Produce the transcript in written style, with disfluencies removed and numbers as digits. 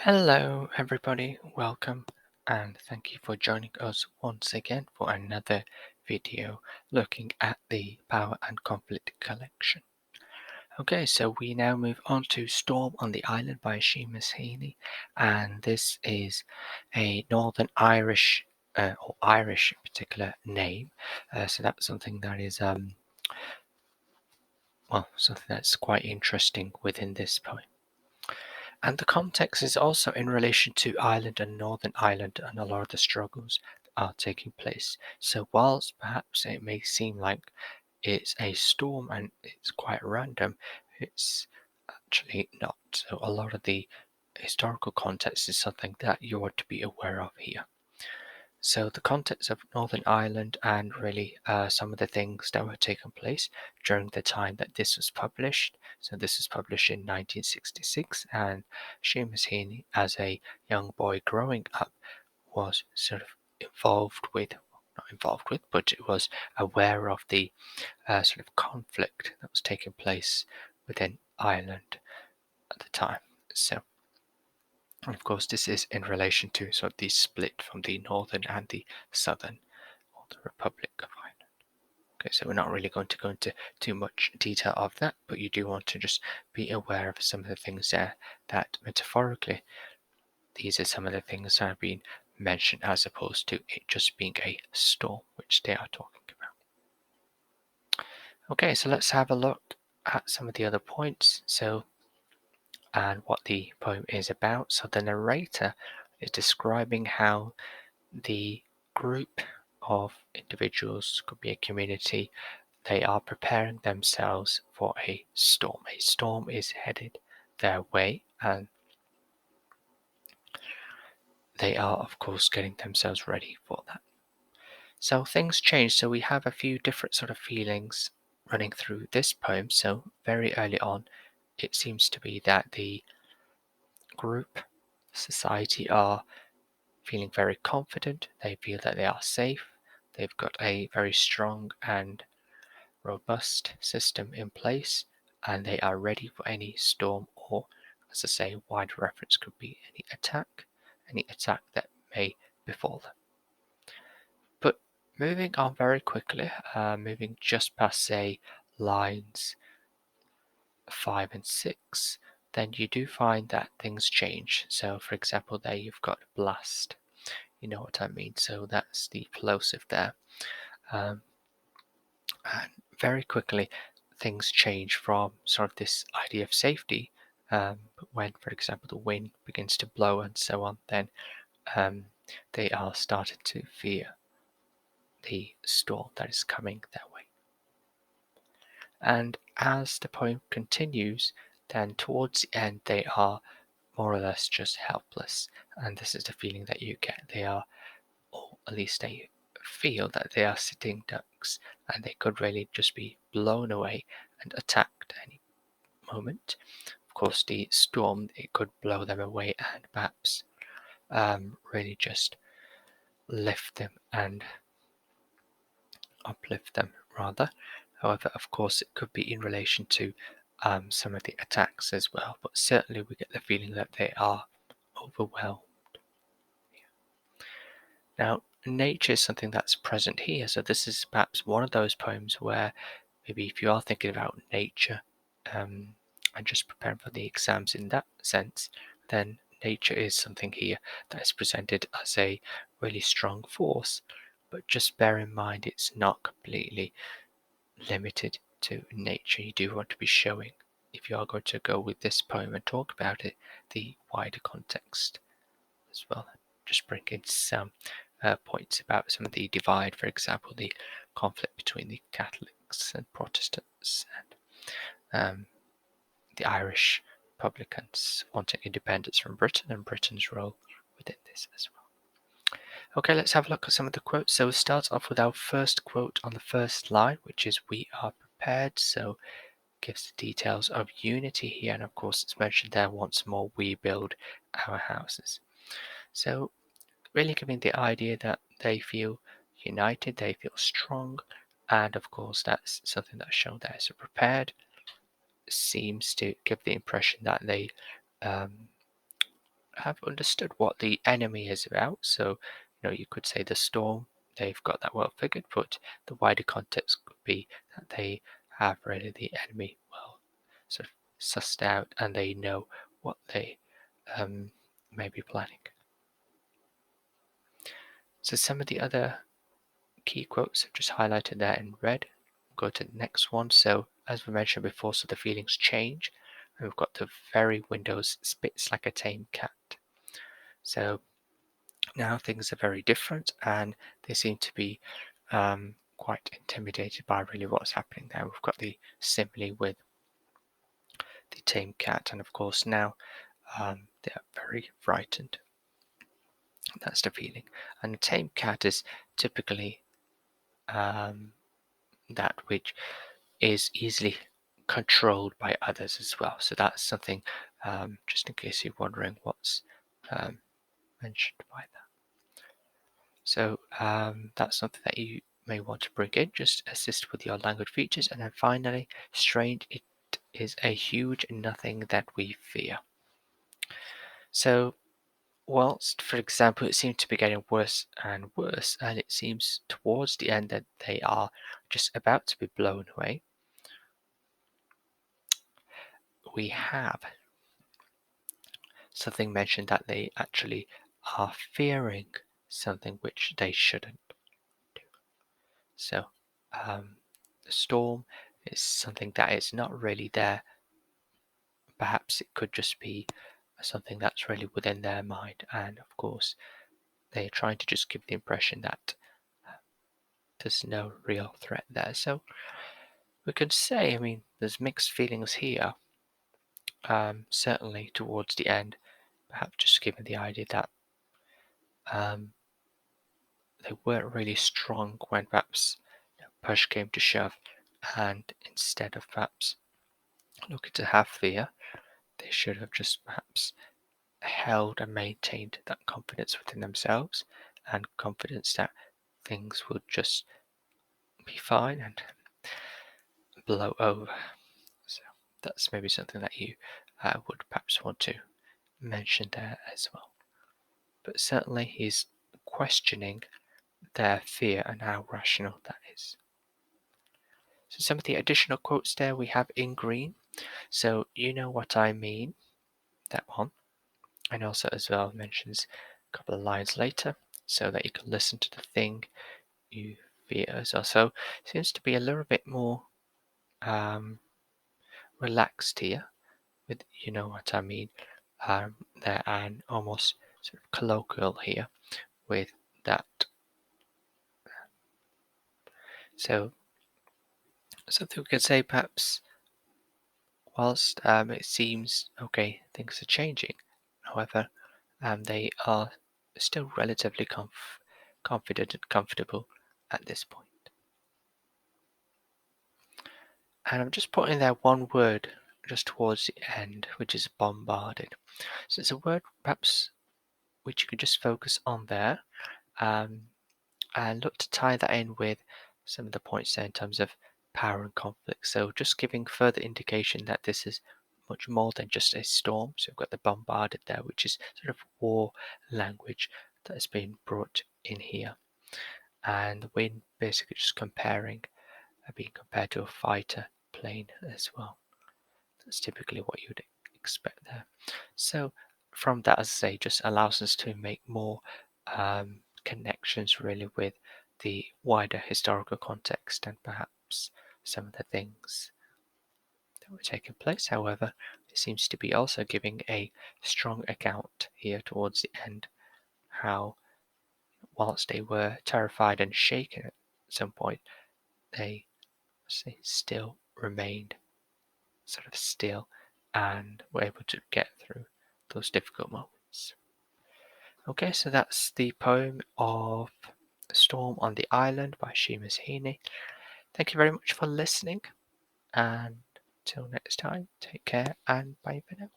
Hello, everybody. Welcome, and thank you for joining us once again for another video looking at the Power and Conflict collection. Okay, so we now move on to Storm on the Island by Seamus Heaney, and this is a Northern Irish or Irish in particular name. So that's something that is something that's quite interesting within this poem. And the context is also in relation to Ireland and Northern Ireland and a lot of the struggles that are taking place. So whilst perhaps it may seem like it's a storm and it's quite random, it's actually not. So a lot of the historical context is something that you ought to be aware of here. So the context of Northern Ireland and really some of the things that were taking place during the time that this was published. So this was published in 1966, and Seamus Heaney, as a young boy growing up, was sort of involved with, not involved with, but it was aware of the sort of conflict that was taking place within Ireland at the time. So and of course, this is in relation to sort of the split from the northern and the southern, or the Republic of Ireland. Okay, so we're not really going to go into too much detail of that, but you do want to just be aware of some of the things there that metaphorically, these are some of the things that are being mentioned as opposed to it just being a storm, which they are talking about. Okay, so let's have a look at some of the other points. And what the poem is about. So the narrator is describing how the group of individuals, could be a community, they are preparing themselves for a storm. A storm is headed their way, and they are, of course, getting themselves ready for that. So things change. So we have a few different sort of feelings running through this poem. So very early on, it seems to be that the group, society are feeling very confident. They feel that they are safe. They've got a very strong and robust system in place, and they are ready for any storm or, as I say, wide reference could be any attack that may befall them. But moving on very quickly, moving just past, say, lines 5 and 6, then you do find that things change. So, for example, there you've got blast. You know what I mean? So that's the plosive there. Um, and very quickly, things change from sort of this idea of safety. When, for example, the wind begins to blow and so on, then um, they are starting to fear the storm that is coming their way. And as the poem continues, then towards the end, they are more or less just helpless. And this is the feeling that you get. They are, or at least they feel that they are sitting ducks and they could really just be blown away and attacked at any moment. Of course, the storm, it could blow them away and perhaps really just lift them and uplift them rather. However, of course, it could be in relation to some of the attacks as well, but certainly we get the feeling that they are overwhelmed. Now, nature is something that's present here, so this is perhaps one of those poems where maybe if you are thinking about nature and just preparing for the exams in that sense, then nature is something here that is presented as a really strong force. But just bear in mind it's not completely limited to nature. You do want to be showing, if you are going to go with this poem and talk about it, the wider context as well. Just bring in some points about some of the divide, for example, the conflict between the Catholics and Protestants, and the Irish Republicans wanting independence from Britain and Britain's role within this as well. Okay, let's have a look at some of the quotes. So we start off with our first quote on the first line, which is "We are prepared." So gives the details of unity here, and of course it's mentioned there once more, we build our houses. So really giving the idea that they feel united, they feel strong, and of course that's something that's shown there. So prepared seems to give the impression that they um, have understood what the enemy is about. So, you could say the storm, they've got that well figured, but the wider context could be that they have really the enemy well sort of sussed out and they know what they may be planning. So some of the other key quotes I've just highlighted there in red. Go to the next one. So as we mentioned before, so the feelings change. And we've got the very windows spits like a tame cat. So now things are very different and they seem to be quite intimidated by really what's happening there. We've got the simile with the tame cat, and of course now they are very frightened. That's the feeling. And a tame cat is typically that which is easily controlled by others as well. So that's something, just in case you're wondering what's mentioned by that. So that's something that you may want to bring in, just assist with your language features. And then finally, strange, it is a huge nothing that we fear. So whilst, for example, it seems to be getting worse and worse, and it seems towards the end that they are just about to be blown away, we have something mentioned that they actually are fearing something which they shouldn't do. So the storm is something that is not really there. Perhaps it could just be something that's really within their mind, and of course they're trying to just give the impression that there's no real threat there. So we could say, I mean, there's mixed feelings here. Certainly towards the end, perhaps just given the idea that um, they weren't really strong when perhaps push came to shove, and instead of perhaps looking to have fear, they should have just perhaps held and maintained that confidence within themselves and confidence that things would just be fine and blow over. So that's maybe something that you would perhaps want to mention there as well. But certainly he's questioning their fear and how rational that is. So some of the additional quotes there we have in green. So you know what I mean, that one. And also as well mentions a couple of lines later so that you can listen to the thing you fear as well. So it seems to be a little bit more relaxed here with you know what I mean there, and almost sort of colloquial here with that. So something we could say perhaps whilst it seems okay things are changing, however they are still relatively confident and comfortable at this point. And I'm just putting there one word just towards the end, which is bombarded. So it's a word perhaps which you could just focus on there, um, and look to tie that in with some of the points there in terms of power and conflict. So just giving further indication that this is much more than just a storm. So we've got the bombarded there, which is sort of war language that has been brought in here. And the wind basically just being compared to a fighter plane as well. That's typically what you'd expect there. So from that, as I say, just allows us to make more connections really with the wider historical context and perhaps some of the things that were taking place. However, it seems to be also giving a strong account here towards the end how whilst they were terrified and shaken at some point, they still remained sort of still and were able to get through those difficult moments. Okay, so that's the poem of Storm on the Island by Seamus Heaney. Thank you very much for listening, and till next time, take care and bye for now.